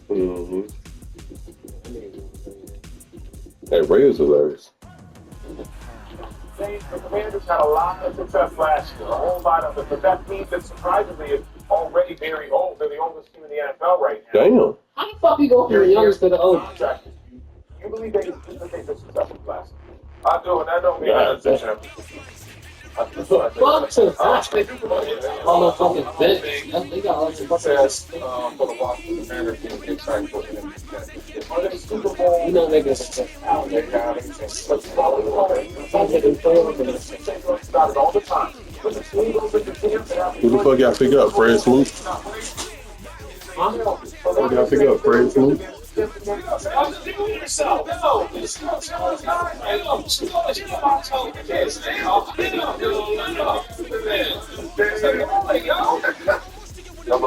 Mm-hmm. That Ray is hilarious. The Commanders had a lot of success last year, a whole lot of it, but that team that surprisingly is already very old. They're the oldest team in the NFL right now. Damn. How the fuck you go from the youngest to the oldest? You believe they duplicate the success of last year? I do, and that don't mean God, that's damn. Fuck to the all the fucking bitch. They got all the success for the Washington Commanders being big time for them. Are they Super Bowl? You know they get success. They got it. But started all the time. But the team goes into camp. Who the fuck y'all pick up? Fred Smoot? Who y'all pick up? Fred Smoot? Number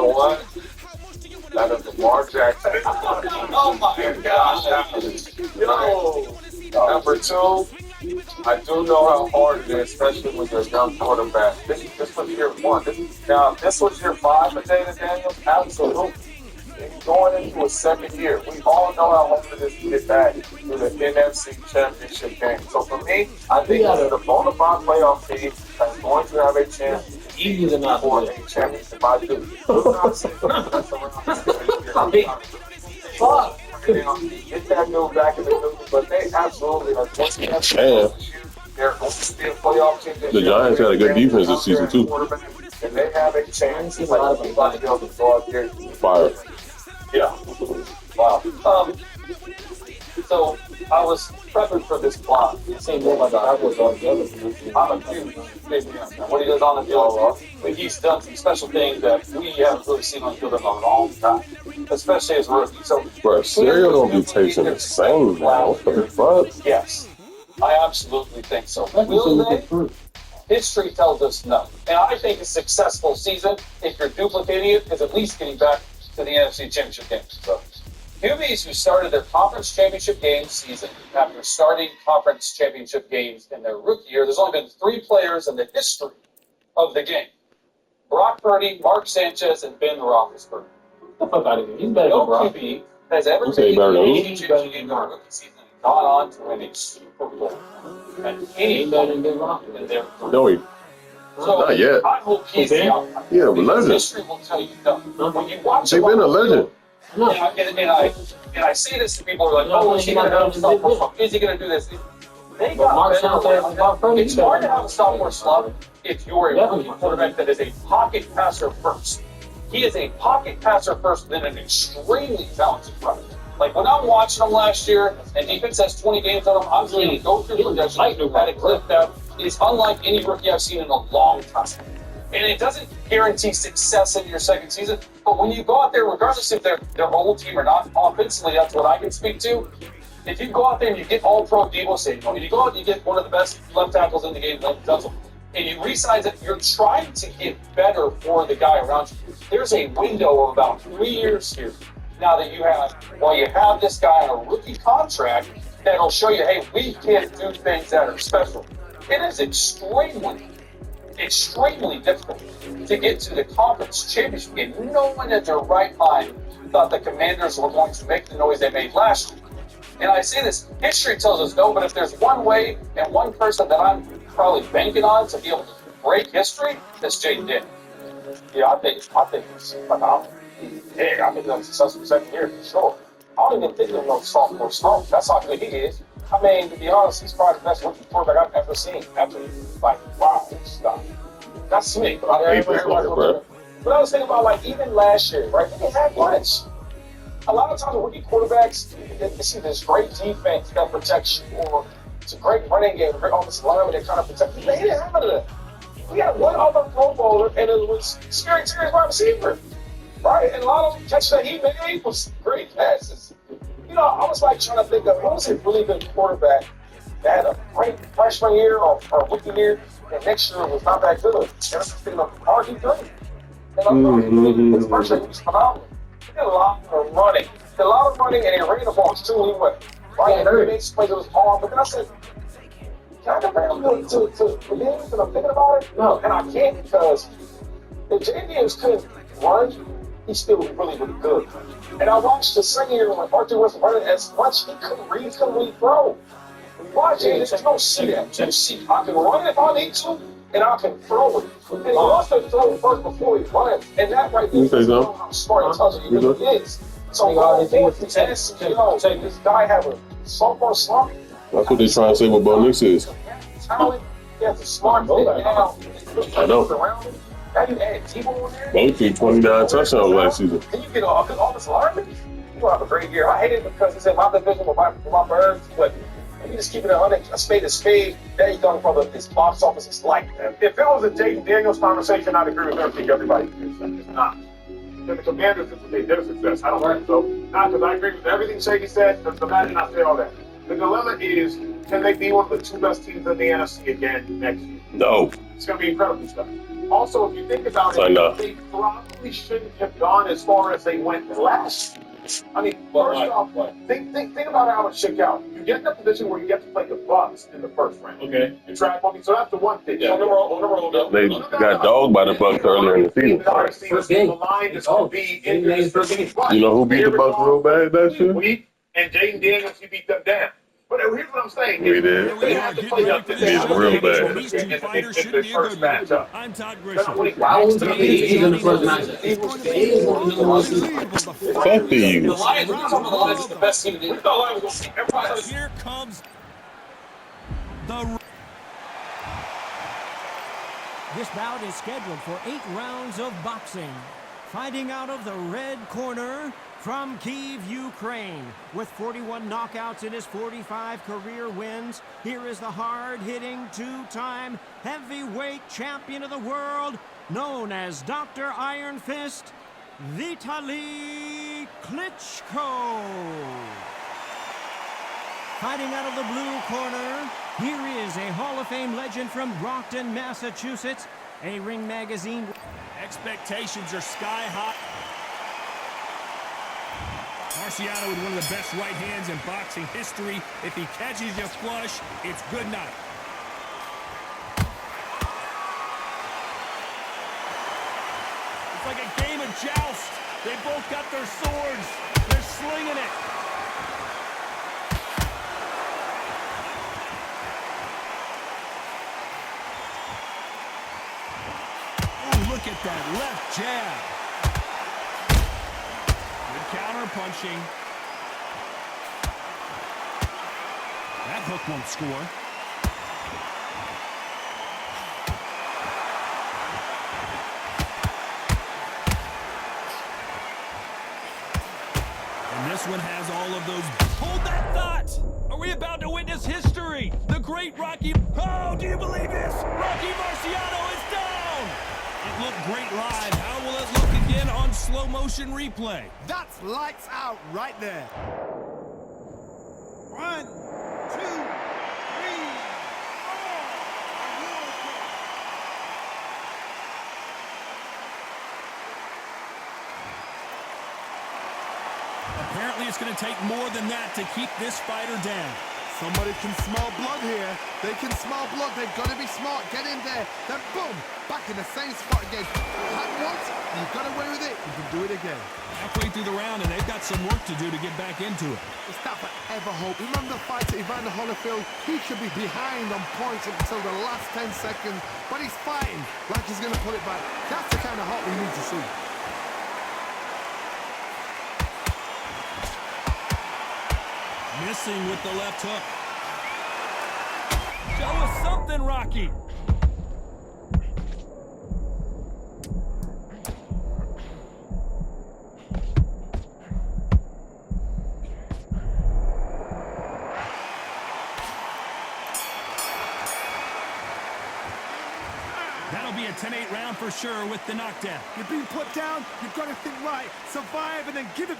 one, that is Lamar Jackson. Oh my gosh. Yo. Number two, I do know how hard it is, especially with your young quarterback. This was year one. This was year 5 for Daniel. Absolutely. And going into a second year, we all know how hard it is to get back to the NFC Championship game. So for me, I think this is a bona fide playoff team that's going to have a chance easier than not for a championship. I do. Fuck. Get that dude back in the building, but they absolutely are going to have they're going to be a playoff team. The Giants had a good defense this season too. And they have a chance to be able to go out there. Fire. Yeah. Wow. So I was prepping for this block. It seemed more like I was on the other. I'm a huge what he does on the field, but he's done some special things that we haven't really seen on the field in a long time, especially as a rookie. So, bro, Serial don't be tasting the same now. What the fuck? Yes, I absolutely think so. Will they? History tells us no. And I think a successful season, if you're duplicating it, is at least getting back to the NFC Championship games. So, QBs who started their conference championship game season after starting conference championship games in their rookie year, there's only been 3 players in the history of the game. Brock Purdy, Mark Sanchez, and Ben Roethlisberger. The fuck out of here. He's better than No Brock. QB has ever taken the NFC Championship game in their rookie season and gone on to win a Super Bowl. And any better than Ben Rock. No, he. So Not yet. I hope he's the outcome. Yeah, but legend. History will tell you no. When you watch They've been a legend. No. And I say this to people who are like, oh, is he going to have a sophomore? Is he going to do this? They got better. It's hard to have a sophomore slump if you're a rookie quarterback that is a pocket passer first. He is a pocket passer first, then an extremely talented runner. Like when I'm watching him last year, and defense has 20 games on him, I'm seeing him go through the production at a clip that is unlike any rookie I've seen in a long time. And it doesn't guarantee success in your second season, but when you go out there, regardless if they're old team or not, offensively, that's what I can speak to. If you go out there and you get all-pro Deebo Samuel, and you go out and you get one of the best left tackles in the game, Lynn Dunzel, and you realize that you're trying to get better for the guy around you, there's a window of about 3 years here. Now that you have this guy on a rookie contract that'll show you, hey, we can do things that are special. It is extremely difficult to get to the conference championship game. No one in their right mind thought the Commanders were going to make the noise they made last year. And I say this, history tells us no, but if there's one way and one person that I'm probably banking on to be able to break history, it's Jaden Daniels. Yeah, I think it's phenomenal. Yeah, I think that's a successful second year for sure. I don't even think of no sophomore slump. That's how good he is. I mean, to be honest, he's probably the best rookie quarterback I've ever seen. Wow, stop. That's sweet. But I was thinking about, even last year, right? They didn't have much. A lot of times, rookie quarterbacks, you see this great defense that protects you, or it's a great running game, a great offensive lineman that kind of protects you. They didn't have none of that. We had one other Pro Bowler, and it was Scary Terry's wide receiver, right? And a lot of them catches that he made was great passes. I was trying to think of who was a really good quarterback that had a great freshman year or rookie year, and next year was not that good. And I'm just thinking of RG3. And his first year was phenomenal. He did a lot of running. And he ran the ball extremely well. Right? And every next play was hard. But then I said, can I compare him to Williams? And I'm thinking about run? No. And I can't because if Jay Daniels couldn't run, he's still really, really good. And I watched the second year when Arthur was running as much, he couldn't really throw. Watch it, there's no see that. You see, I can run if I need to, and I can throw it. And he wants to throw first before he runs. And that right there is how smart and intelligent he really is. So going forward, he's asking, this guy have a sophomore slump. That's what they're trying to say what Bo Nix is. Talent, he has a smart fit now. I know. Now you add Tebow in there. Bo threw 29 touchdowns last season. Then you get all this linemen. You're going to have a great year. I hate it because it's in my division with my birds, but you just keep it a spade to spade. There you go from this box office. It's like that. If it was a Jayden Daniels conversation, I'd agree with everything everybody says. It's not. And the Commanders, this is their success. I don't think so. Not because I agree with everything Shady said. Just imagine I say all that. The dilemma is, can they be one of the two best teams in the NFC again next year? No. It's going to be incredible stuff. Also, if you think about I know. it, they probably shouldn't have gone as far as they went last. I mean, first off, think about how it shook out. You get in a position where you get to play the Bucks in the first round. Okay. You track on me, so that's the one thing. Yeah, on the road. They got dogged by the Bucks earlier in the season. First game. The line is going to be in this first game. You know who beat the Bucks real bad that year? We and Jayden Daniels, he beat them down. But here's what I'm saying. We did. They have to play up to Beat them real bad. These two fighters should be a first good match. matchup. I'm Todd Grisham. Why was the Eagles in the first matchup? Fuck the The Eagles. Lions, we talking about the Lions are the best team in the league. We thought Lions was going to see everybody. Here comes the... This bout is scheduled for 8 rounds of boxing. Fighting out of the red corner from Kyiv, Ukraine. With 41 knockouts in his 45 career wins, here is the hard-hitting two-time heavyweight champion of the world, known as Dr. Iron Fist, Vitaly Klitschko. Fighting out of the blue corner, here is a Hall of Fame legend from Brockton, Massachusetts, a Ring Magazine. Expectations are sky high. Marciano with one of the best right hands in boxing history. If he catches you flush, it's good night. It's like a game of joust. They both got their swords. They're slinging it. Oh, look at that left jab. Counter punching. That hook won't score. And this one has all of those. Hold that thought! Are we about to witness history? The great Rocky. Oh, do you believe this? Rocky Marciano is down! It looked great live. How will it look again on slow motion replay? That's lights out right there. 1, 2, 3, 4. Apparently it's going to take more than that to keep this fighter down. Somebody can smell blood here. They can smell blood. They've got to be smart. Get in there. Then boom, back in the same spot again. Had once, you've got away with it. You can do it again. Halfway through the round, and they've got some work to do to get back into it. It's that forever hope. Remember the fight at Evander Holyfield? He should be behind on points up until the last 10 seconds, but he's fighting like he's going to pull it back. That's the kind of hope we need to see. Missing with the left hook. Show us something, Rocky. That'll be a 10-8 round for sure with the knockdown. You're being put down. You've got to think right. Survive and then give it.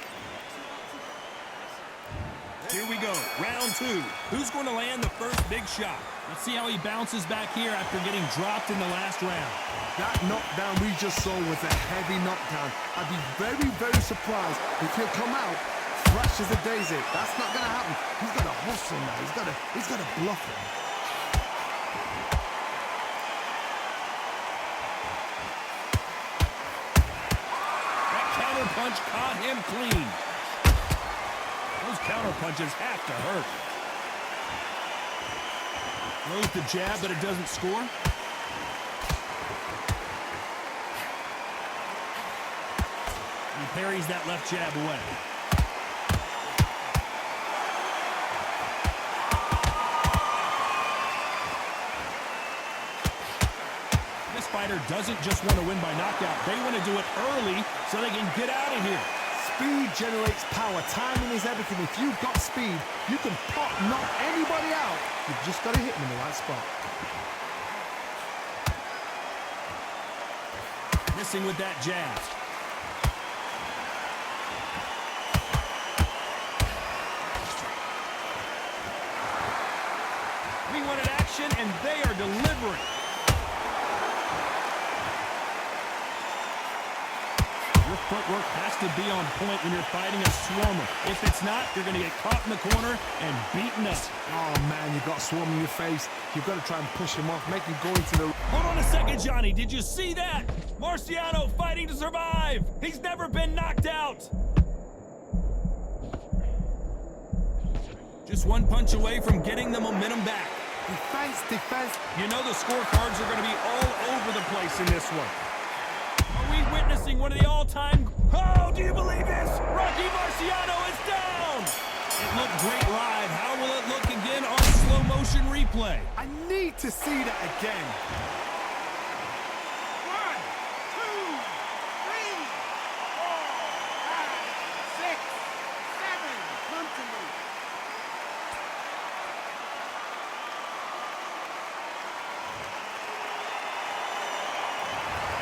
Here we go, round 2. Who's going to land the first big shot? Let's see how he bounces back here after getting dropped in the last round. That knockdown we just saw was a heavy knockdown. I'd be very, very surprised if he'll come out fresh as a daisy. That's not going to happen. He's got to hustle now. He's got to bluff it. punch caught him clean. Those counter punches have to hurt. Throws the jab, but it doesn't score. He parries that left jab away. This fighter doesn't just want to win by knockout. They want to do it early so they can get out of here. Speed generates power. Timing is everything. If you've got speed, you can pop, knock anybody out. You've just got to hit them in the right spot. Missing with that jab. We wanted action, and they are delivering. Your footwork has to be on point when you're fighting a swarmer. If it's not, you're going to get caught in the corner and beaten up. Oh, man, you've got swarm in your face. You've got to try and push him off, make him go into the... Hold on a second, Johnny. Did you see that? Marciano fighting to survive. He's never been knocked out. Just one punch away from getting the momentum back. Defense, defense. You know the scorecards are going to be all over the place in this one. Are we witnessing one of the all-time... Oh, do you believe this? Rocky Marciano is down! It looked great live. How will it look again on slow motion replay? I need to see that again. 1, 2, 3, 4, 5, 6, 7. Come to me.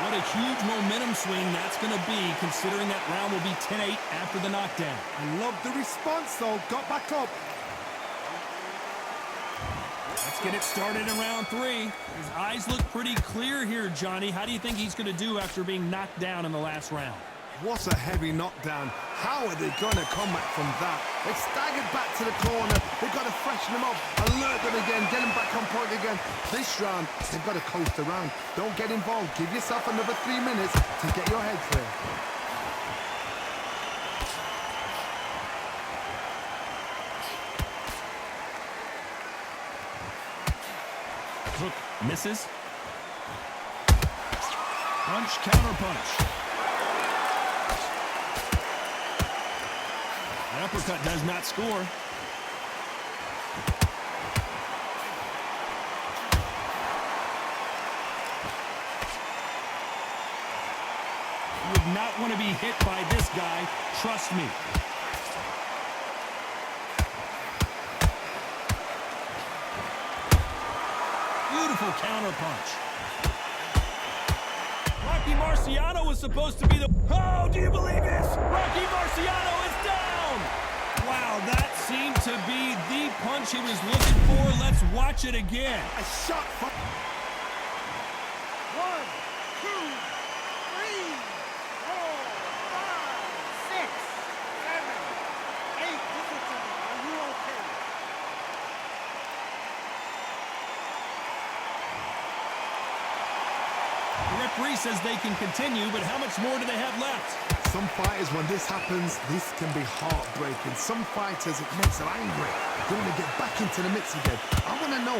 What a huge momentum swing that's going to be, considering that round will be 10-8 after the knockdown. I love the response, though. Got back up. Let's get it started in round 3. His eyes look pretty clear here, Johnny. How do you think he's going to do after being knocked down in the last round? What a heavy knockdown. How are they going to come back from that? They staggered back to the corner. They've got to freshen them up, alert them again, get them back on point again. This round, they've got to coast around. Don't get involved. Give yourself another 3 minutes to get your head clear. Hook misses. Punch, counter punch. The uppercut does not score. You would not want to be hit by this guy, trust me. Beautiful counter punch. Rocky Marciano was supposed to be the... Oh, do you believe this? Rocky Marciano is down! Wow, that seemed to be the punch he was looking for. Let's watch it again. A shot from... 1, 2, 3, 4, 5, 6, 7, 8. Listen to me. Are you okay? The referee says they can continue, but how much more do they have left? Some fighters, when this happens, this can be heartbreaking. Some fighters, it makes them angry. They want to get back into the mix again. I want to know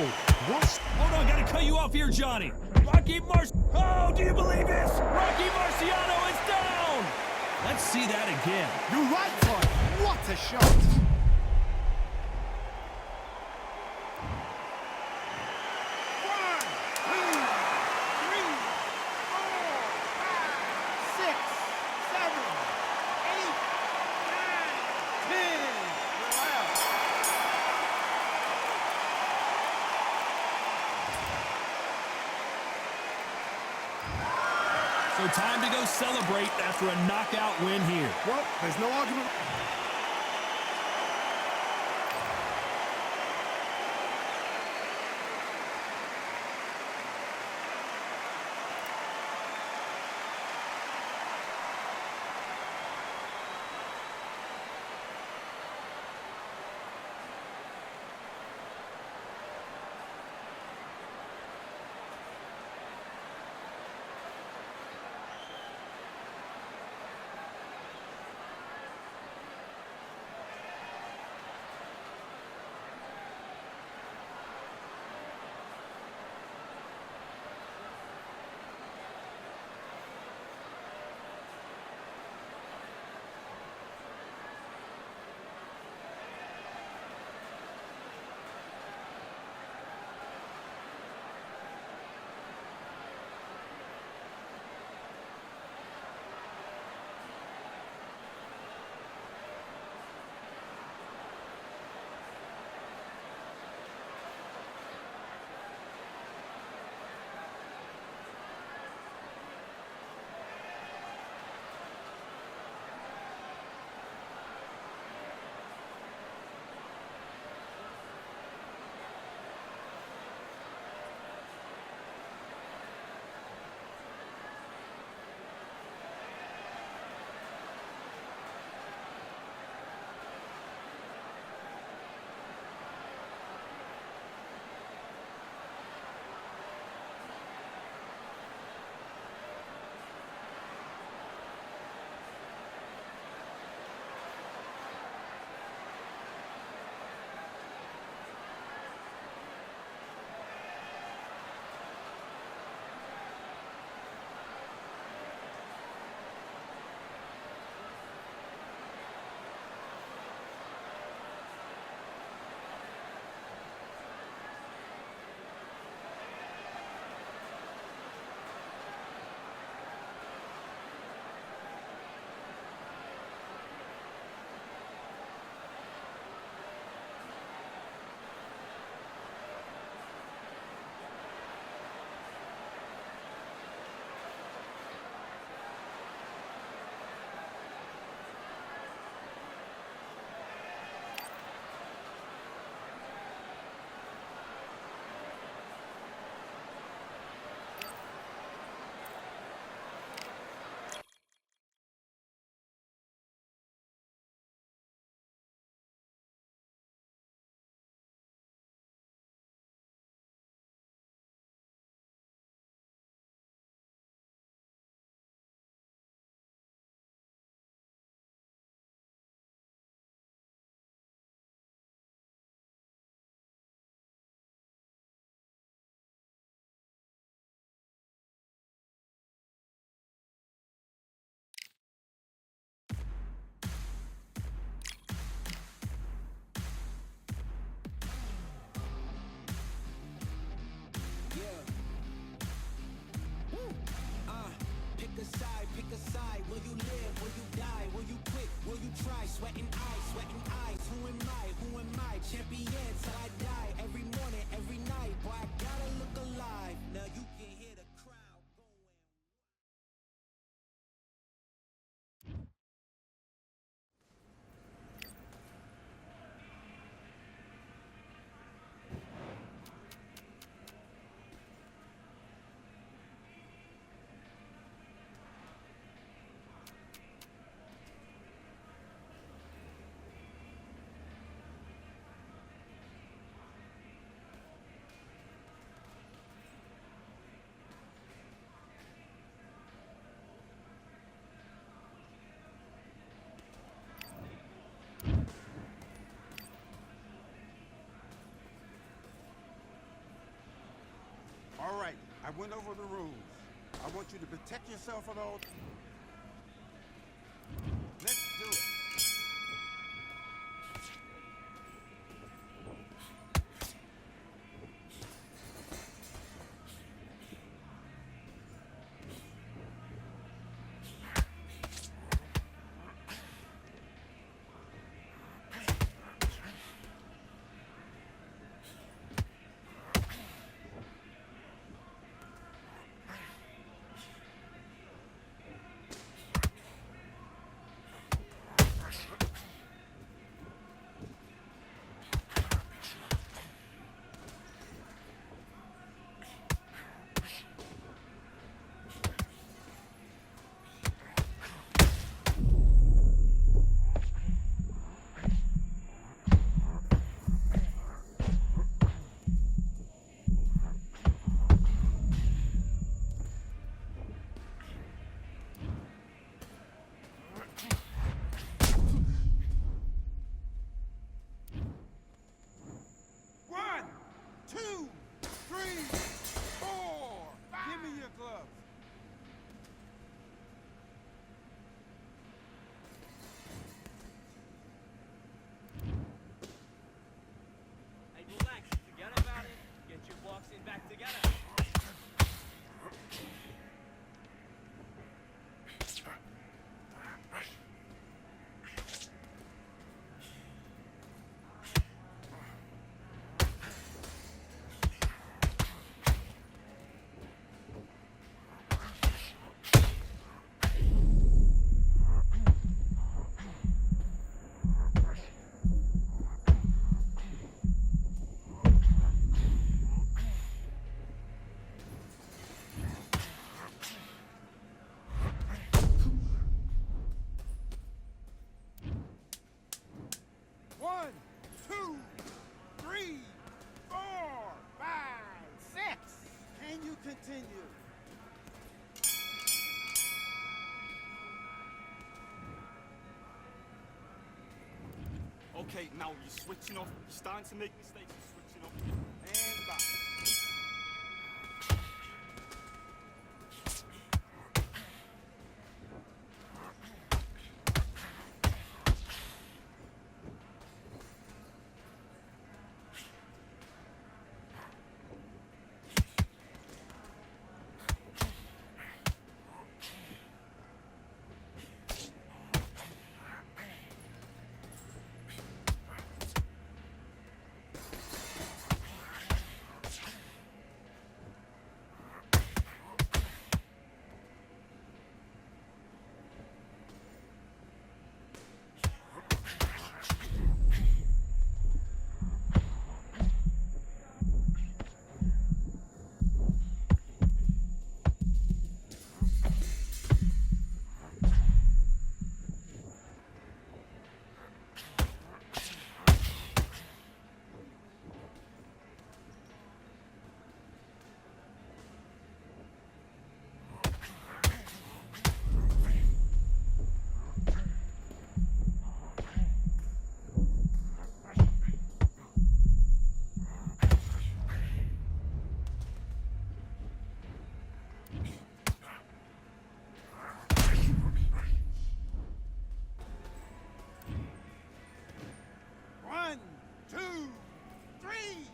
what's... Hold on, gotta cut you off here, Johnny. Rocky Oh, do you believe this? Rocky Marciano is down! Let's see that again. You're right, Todd. What a shot. So time to go celebrate after a knockout win here. Well, there's no argument. right. I went over the rules. I want you to protect yourself at all. Let's do it. One, two, three, four. Give me your gloves. Hey, relax. Forget about it. Get your boxing back together. One, two, three, four, five, six. Can you continue? Okay, now you're switching off. You're starting to make mistakes. You're switching off. And back. One, two, three,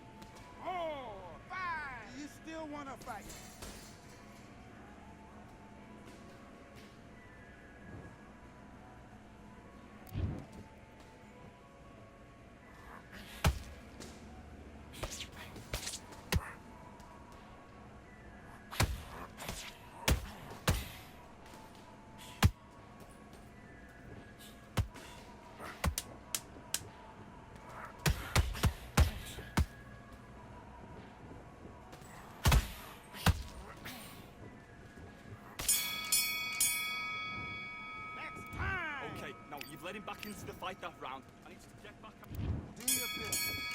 four, five. Do you still want to fight? Okay, now you've let him back into the fight that round. I need you to get back up. Do your best.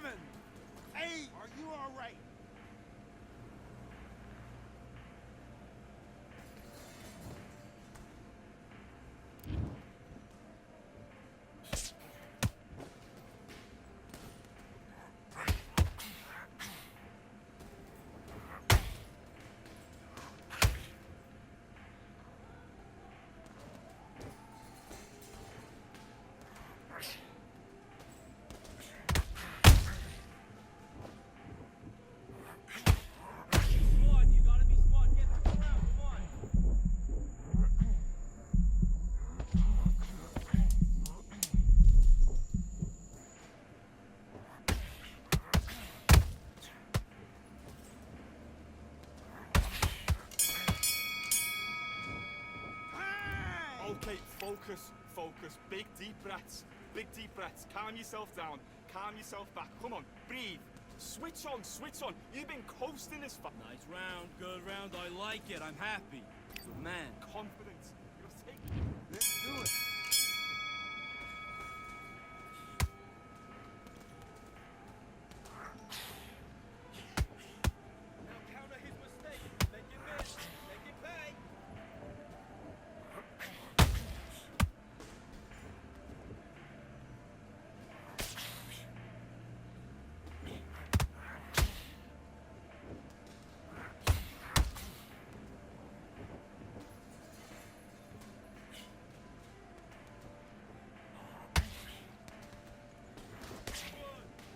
7, 8. Are you all right? Smart, you gotta be smart. Get through the round, come on. Time! Okay, focus, focus. Big deep breaths. Big deep breaths. Calm yourself down. Calm yourself back. Come on, breathe. Switch on, switch on. You've been coasting this fight. Nice round, good round. I like it. I'm happy. Good man. Confidence. You gotta take Let's do it. Now counter his mistake. Make it miss. Make it pay.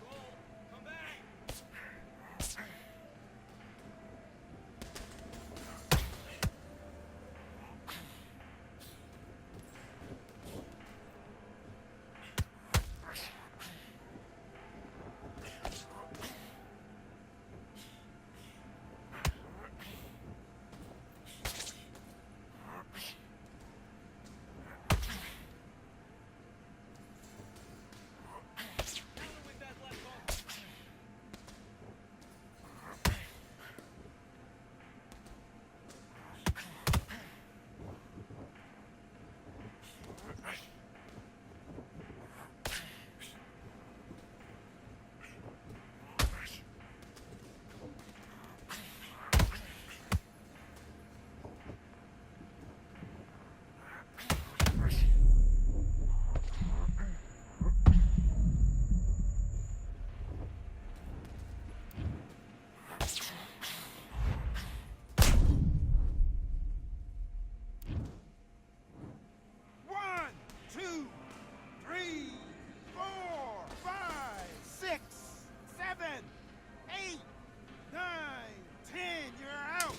Roll. Come back. Counter with that left hook. One, two, three, 4, 5, 6, 7, 8, 9, 10. You're out.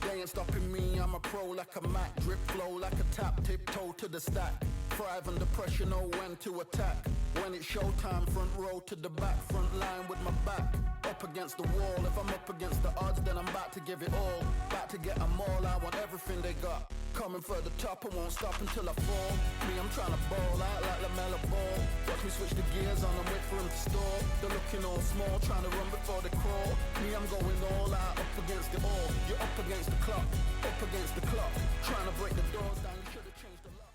They ain't stopping me, I'm a pro like a Mac. Drip flow like a tap, tiptoe to the stack. Thrive under pressure, know when to attack. When it's showtime, front row to the back. Front line with my back up against the wall. If I'm up against the odds, then I'm about to give it all. About to get them all, I want everything they got. Coming for the top, I won't stop until I fall. Me, I'm trying to ball out like LaMelo Ball. Watch me switch the gears on and wait for him to stall. They're looking all small, trying to run before they crawl. Me, I'm going all out, up against it all. You're up against the clock, up against the clock. Trying to break the doors down, you should have changed the locks.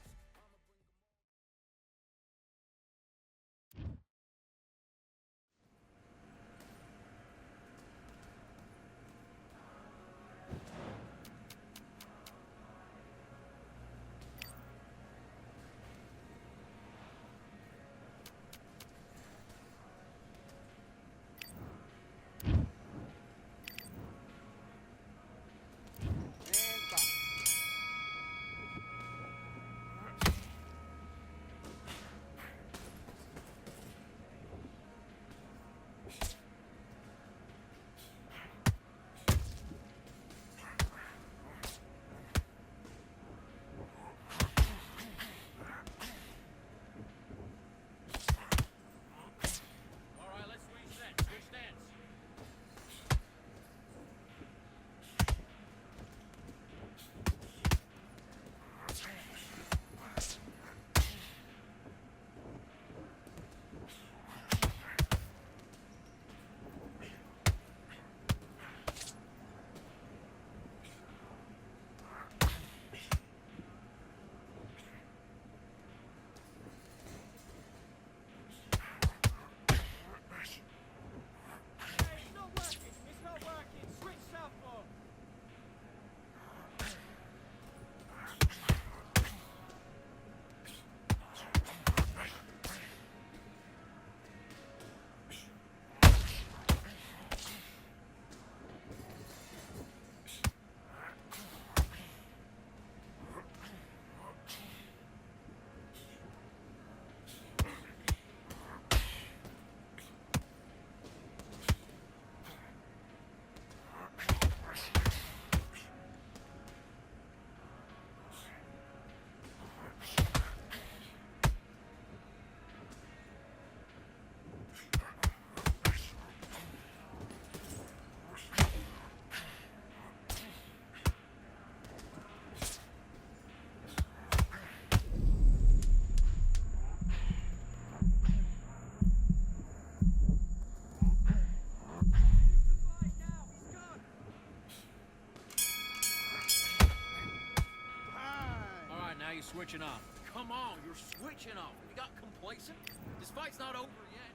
you switching off? Come on, you're switching off. You got complacent? This fight's not over yet.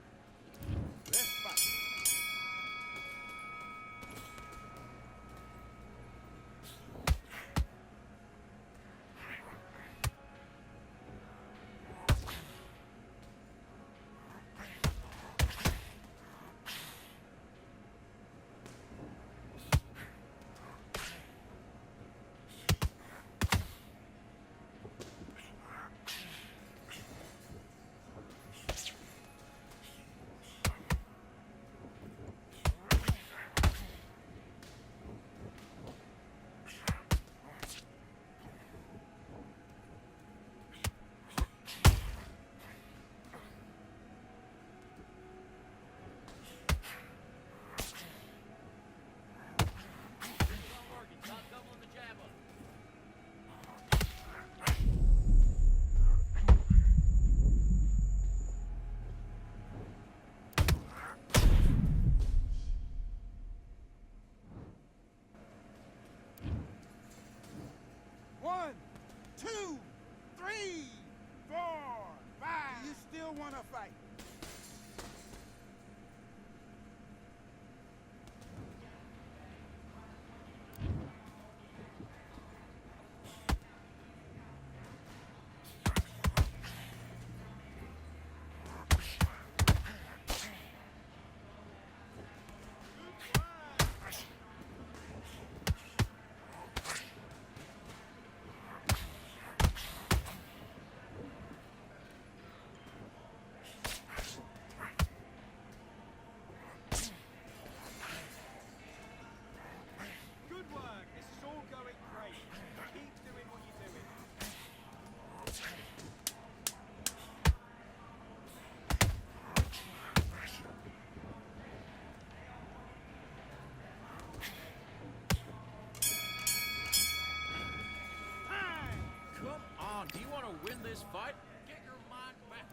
Let's fight. One, two, three, four, five. You still want to fight? Good work. This is all going great. Keep doing what you're doing. Come on, do you want to win this fight? Get your mind back.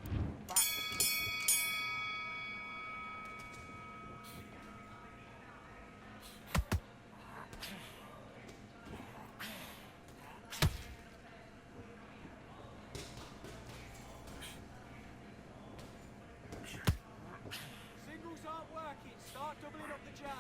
Singles aren't working. Start doubling up the jab.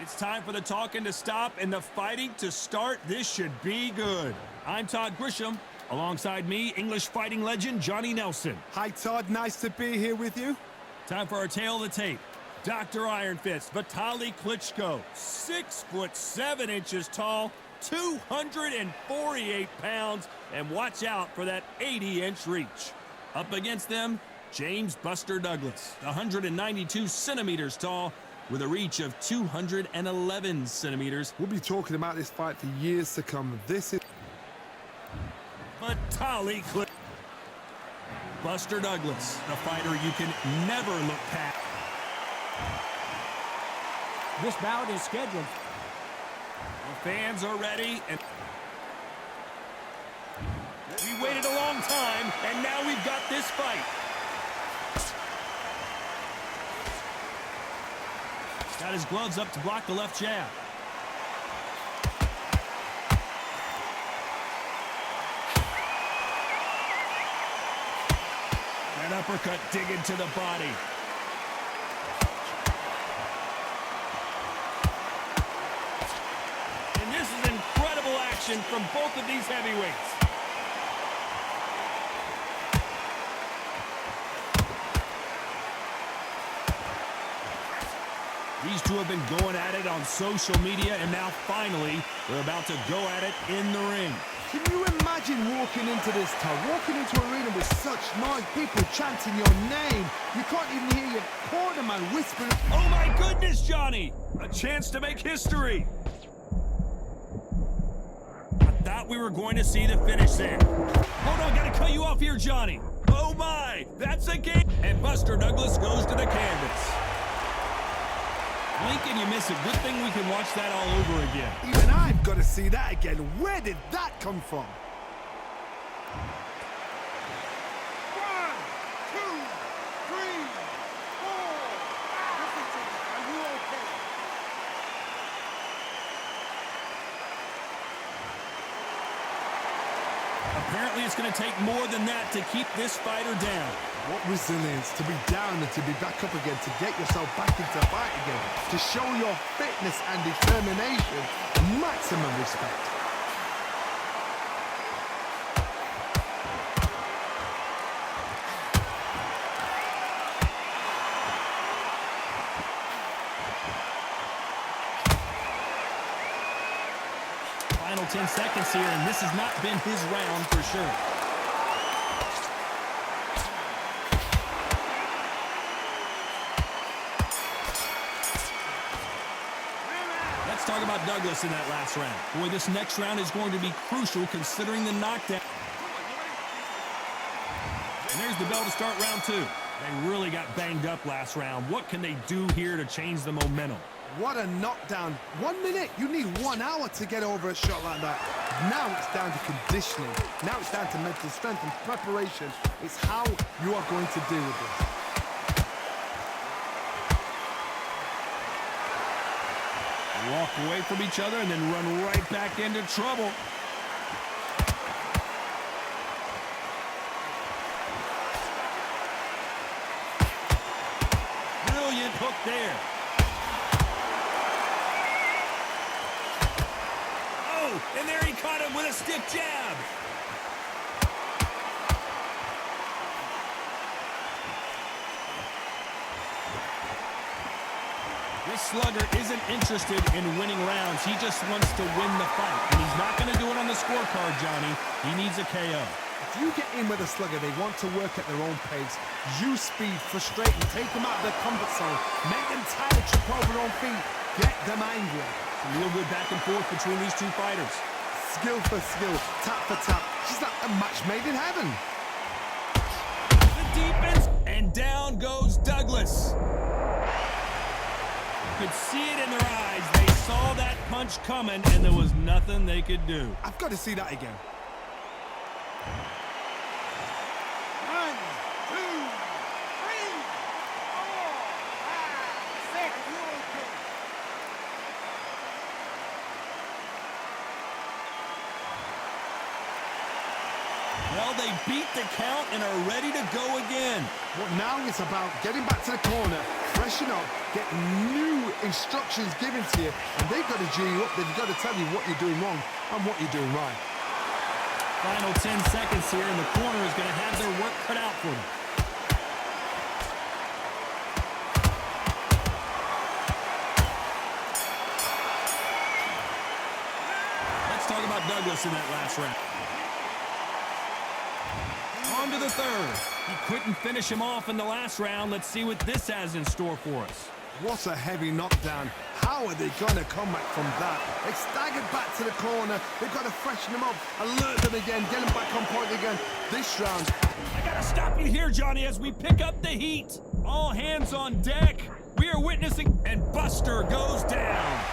It's time for the talking to stop and the fighting to start. This should be good. I'm Todd Grisham. Alongside me, English fighting legend Johnny Nelson. Hi, Todd. Nice to be here with you. Time for our tale of the tape. Dr. Iron Fist, Vitaly Klitschko, 6'7" tall, 248 pounds, and watch out for that 80-inch reach. Up against them, James Buster Douglas, 192 centimeters tall, with a reach of 211 centimeters. We'll be talking about this fight for years to come. This is Vitaly Klitschko. Buster Douglas, the fighter you can never look past. This bout is scheduled. The fans are ready, and we waited a long time, and now we've got this fight. Got his gloves up to block the left jab. An uppercut digging to the body. And this is incredible action from both of these heavyweights. These two have been going at it on social media, and now finally, they're about to go at it in the ring. Can you imagine walking into this town, walking into an arena with such noise, people chanting your name? You can't even hear your cornerman whispering. Oh my goodness, Johnny! A chance to make history. I thought we were going to see the finish there. Hold on, gotta cut you off here, Johnny. Oh my, that's a game. And Buster Douglas goes to the canvas. Blink and you miss it. Good thing we can watch that all over again. Even I've got to see that again. Where did that come from? 1, 2, 3, 4. Listen to me. Are you okay? Apparently it's going to take more than that to keep this fighter down. What resilience to be down and to be back up again, to get yourself back into fight again, to show your fitness and determination. Maximum respect. Final 10 seconds here, and this has not been his round for sure. Let's talk about Douglas in that last round. Boy, this next round is going to be crucial considering the knockdown. And there's the bell to start round two. They really got banged up last round. What can they do here to change the momentum? What a knockdown. 1 minute, you need 1 hour to get over a shot like that. Now it's down to conditioning. Now it's down to mental strength and preparation. It's how you are going to deal with this. Walk away from each other and then run right back into trouble. Brilliant hook there. Oh, and there he caught him with a stiff jab. This slugger isn't interested in winning rounds. He just wants to win the fight. And he's not going to do it on the scorecard, Johnny. He needs a KO. If you get in with a slugger, they want to work at their own pace. Use speed, frustrate them, take them out of their comfort zone, make them tired, trip over their own feet, get them angry. Some real good back and forth between these two fighters. Skill for skill, tap for tap. She's like a match made in heaven. The defense, and down goes Douglas. You could see it in their eyes. They saw that punch coming, and there was nothing they could do. I've got to see that again. 1, 2, 3, 4, 5, 6. You okay? Well, they beat the count and are ready to go again. Well, now it's about getting back to the corner, freshen up, get new instructions given to you, and they've got to G you up. They've got to tell you what you're doing wrong and what you're doing right. Final 10 seconds here, and the corner is going to have their work cut out for them. Let's talk about Douglas in that last round. On to the third. He couldn't finish him off in the last round. Let's see what this has in store for us. What a heavy knockdown. How are they going to come back from that? They staggered back to the corner. They've got to freshen them up, alert them again, get them back on point again. This round. I got to stop you here, Johnny, as we pick up the heat. All hands on deck. We are witnessing, and Buster goes down.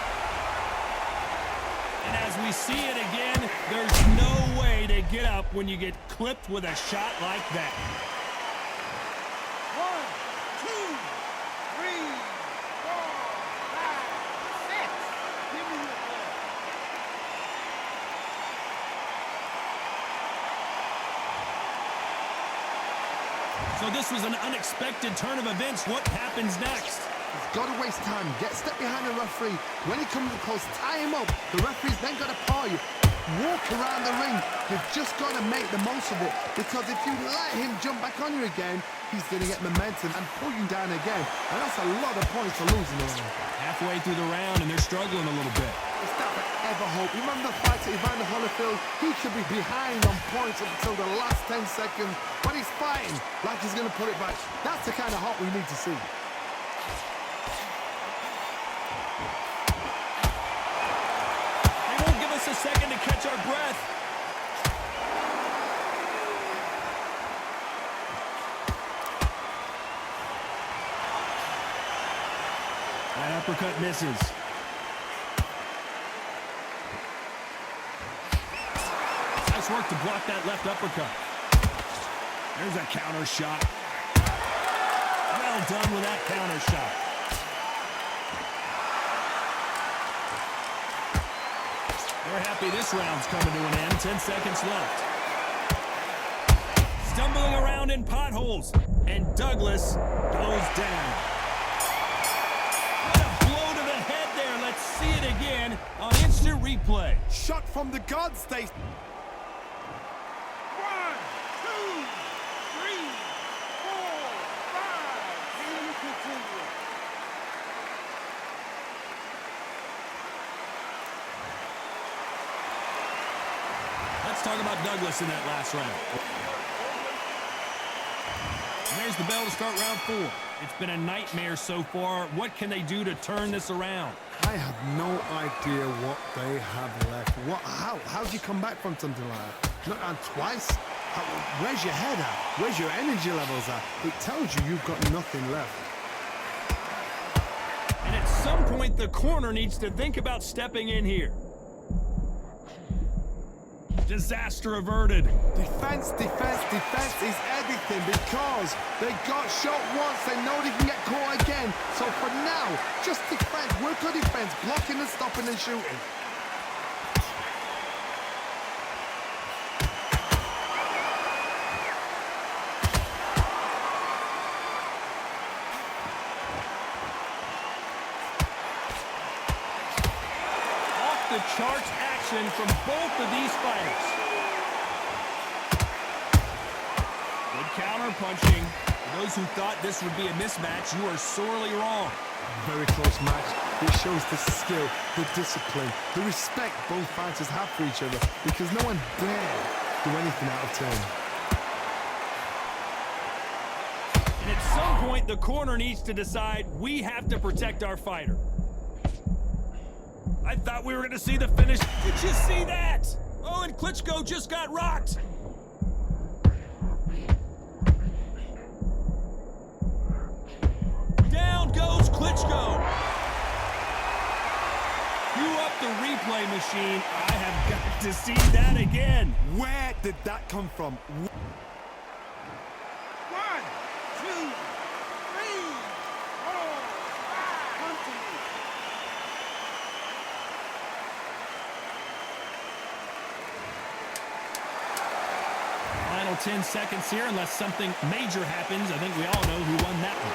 And as we see it again, there's no way to get up when you get clipped with a shot like that. 1, 2, 3, 4, 5, 6. Give me your ball. So this was an unexpected turn of events. What happens next? He's got to waste time. Get step behind the referee. When he comes close, tie him up. The referee's then got to paw you. Walk around the ring. You've just got to make the most of it. Because if you let him jump back on you again, he's going to get momentum and pull you down again. And that's a lot of points to lose in the round. Halfway through the round, and they're struggling a little bit. It's not to ever hope. Remember the fight at Evander Holyfield? He could be behind on points until the last 10 seconds. But he's fighting like he's going to put it back. That's the kind of hope we need to see. A second to catch our breath. That uppercut misses. Nice work to block that left uppercut. There's a counter shot. Well done with that counter shot. We're happy this round's coming to an end. 10 seconds left. Stumbling around in potholes, and Douglas goes down. What a blow to the head there. Let's see it again on instant replay. Shot from the gods, they... 1, 2, 3, 4, 5. Can you continue? Let's talk about Douglas in that last round. And there's the bell to start round 4. It's been a nightmare so far. What can they do to turn this around? I have no idea what they have left. How do you come back from something like that? Not on twice? Where's your head at? Where's your energy levels at? It tells you you've got nothing left. And at some point, the corner needs to think about stepping in here. Disaster averted. Defense is everything because they got shot once. They know they can get caught again. So for now, just defense. Work on defense, blocking and stopping and shooting. Off the charts action from both of these fighters. Good counter punching. For those who thought this would be a mismatch, you are sorely wrong. Very close match. It shows the skill, the discipline, the respect both fighters have for each other because no one dare do anything out of turn. And at some point, the corner needs to decide we have to protect our fighter. I thought we were going to see the finish. Did you see that? Oh, and Klitschko just got rocked. Down goes Klitschko. Cue up the replay machine. I have got to see that again. Where did that come from? 1, 2, 3, 4, 5. Come to me. Final 10 seconds here, unless something major happens. I think we all know who won that one.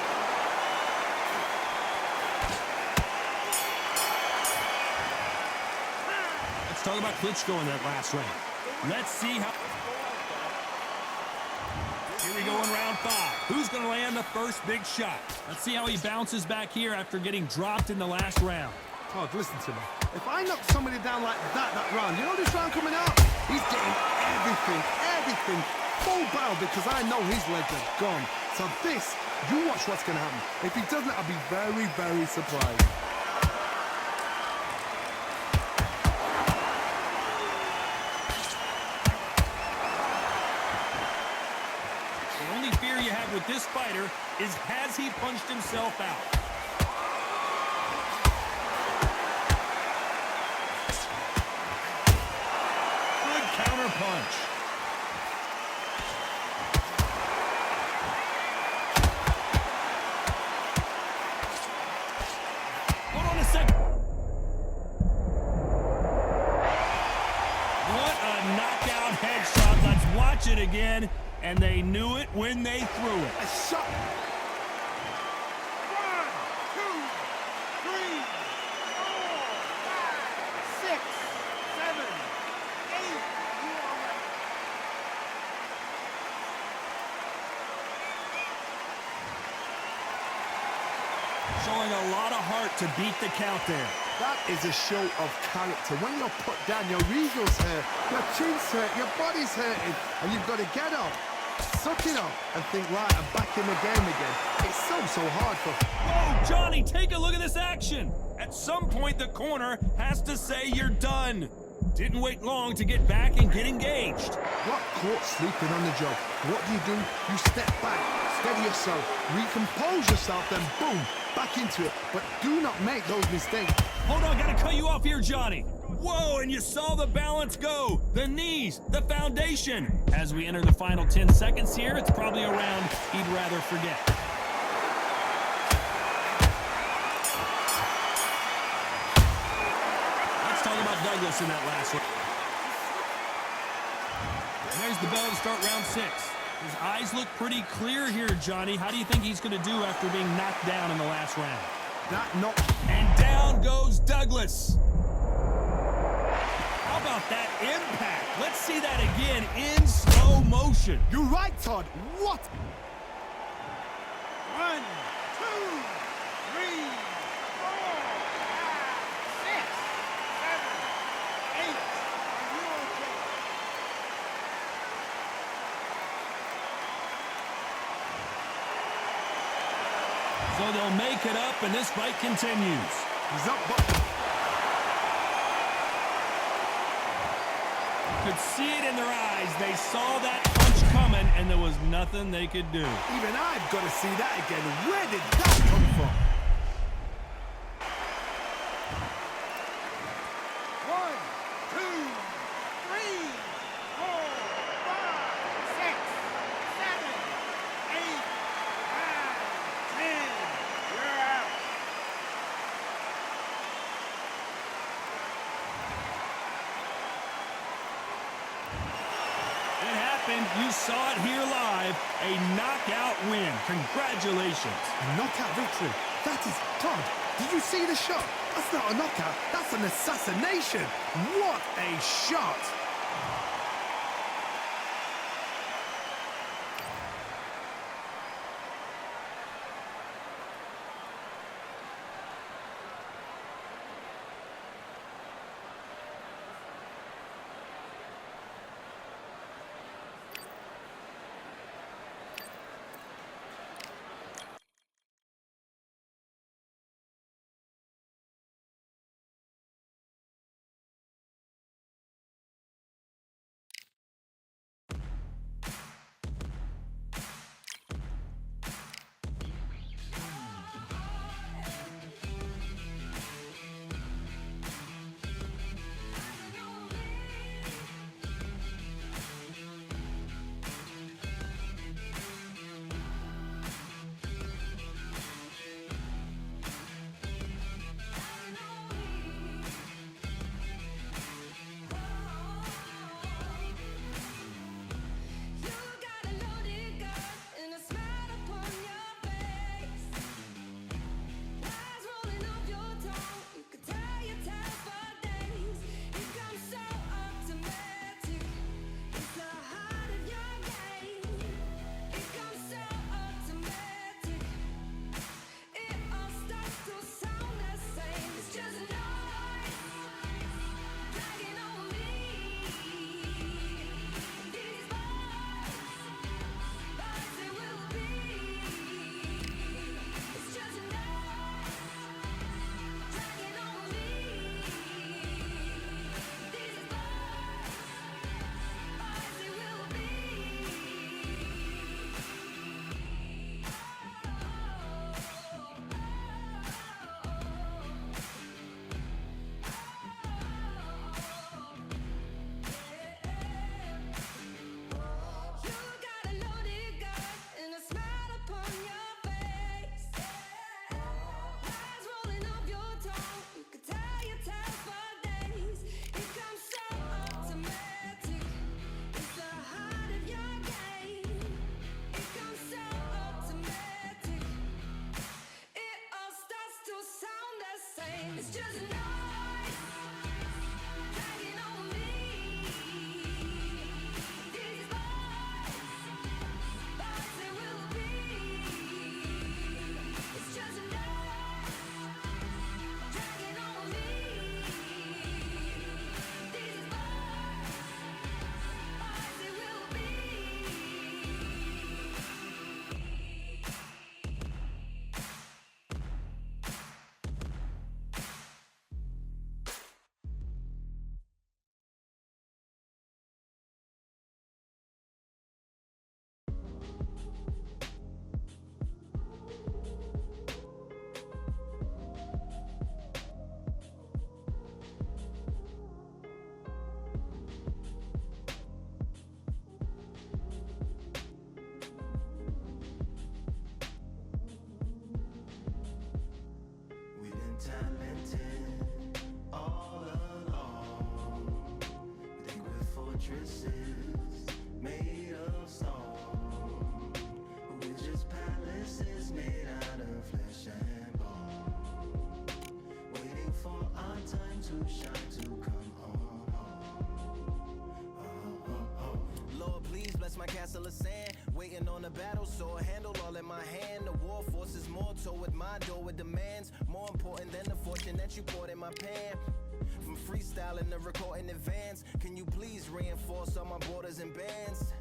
Let's talk about Klitschko in that last round. Let's see how... Here we go in round 5. Who's going to land the first big shot? Let's see how he bounces back here after getting dropped in the last round. Todd, listen to me. If I knock somebody down like that round, you know this round coming up? He's getting everything full barrel because I know his legs are gone. So this, you watch what's going to happen. If he doesn't, I'll be very, very surprised. The only fear you have with this fighter is, has he punched himself out? Counter punch. Hold on a second. What a knockout headshot. Let's watch it again. And they knew it when they threw it. A shot. 1, 2, 3, 4, 5, 6, 7, 8. Showing a lot of heart to beat the count there. That is a show of character. When you're put down, your ego's hurt, your chin's hurt, your body's hurting, and you've got to get up, suck it up, and think, right, I'm back in the game again. It's so hard for... Whoa, Johnny, take a look at this action. At some point, the corner has to say you're done. Didn't wait long to get back and get engaged. Got caught sleeping on the job. What do? You step back, steady yourself, recompose yourself, then boom, back into it. But do not make those mistakes. Hold on, gotta cut you off here, Johnny. Whoa, and you saw the balance go. The knees, the foundation. As we enter the final 10 seconds here, it's probably a round he'd rather forget. Let's talk about Douglas in that last one. And there's the bell to start round 6. His eyes look pretty clear here, Johnny. How do you think he's going to do after being knocked down in the last round? And down goes Douglas. How about that impact? Let's see that again in slow motion. You're right, Todd. What? 1, 2, 3, 4, 5, 6, 7, 8. Are you okay? So they'll make it up, and this fight continues. He's up, but... Could see it in their eyes. They saw that punch coming, and there was nothing they could do. Even I've got to see that again. Where did that come from? 1, 2, 3, 4, 5, 6, 7, 8, 9, 10. You're out. It happened. You saw it here live. A knockout win. Congratulations. A knockout victory. That is... Todd, did you see the shot? That's not a knockout. That's an assassination. What a shot. motto with my door with demands. More important than the fortune that you poured in my pan. From freestyling to recording advance, can you please reinforce all my borders and bands?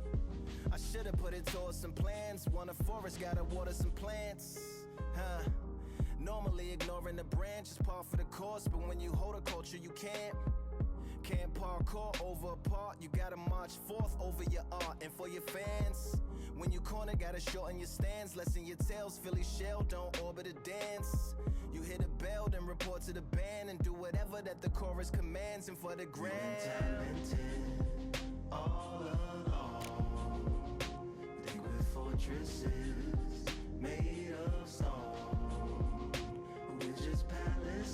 I should've put it towards some plans. Want a forest, gotta water some plants. Normally ignoring the branch is par for the course, but when you hold a culture you can't parkour over a part. You gotta march forth over your art and for your fans. When you corner, gotta shorten your stance. Lessen your tails, Philly shell, don't orbit a dance. You hit a bell, then report to the band and do whatever that the chorus commands. And for the grand, talented all along.